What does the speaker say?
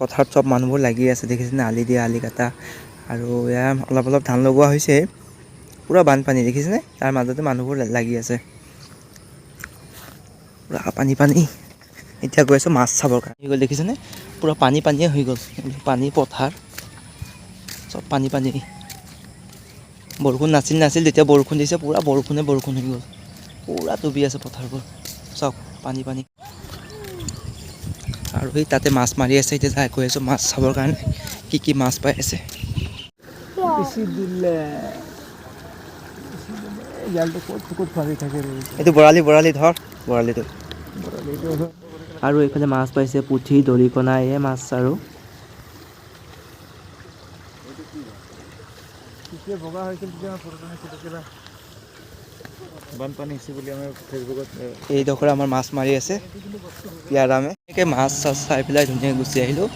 পথাৰত চব মানুহবোৰ লাগি আছে দেখিছেনে, আলি দিয়া, আলি কাটা, আৰু এয়া অলপ অলপ ধান লগোৱা হৈছে। পূৰা বানপানী দেখিছেনে, তাৰ মাজতে মানুহবোৰ লাগি আছে। পূৰা পানী পানী। এতিয়া গৈ আছোঁ মাছ চাবৰ কাৰণে। হৈ গ'ল দেখিছেনে, পূৰা পানী পানীয়ে হৈ গ'ল। পানী পথাৰ চব পানী পানী। বৰষুণ নাছিল তেতিয়া বৰষুণ দিছে, পূৰা বৰষুণে বৰষুণ হৈ গ'ল। পূৰা ডুবি আছে পথাৰবোৰ চব পানী পানী। আৰু সেই তাতে মাছ মাৰি আছে, এতিয়া যাই গৈ আছোঁ মাছ চাবৰ কাৰণে, কি মাছ পাই আছে। এইটো বৰালি ধৰ বৰালিটো। আৰু এইফালে মাছ পাইছে, পুঠি, দৰিকণা, এই মাছ আৰু বানপানী হৈছে বুলি আমাৰ ফেচবুকত এইডোখৰ আমাৰ মাছ মাৰি আছে ইয়াৰামে। এনেকৈ মাছ চাছ চাই পেলাই ধুনীয়াকৈ গুচি আহিলোঁ।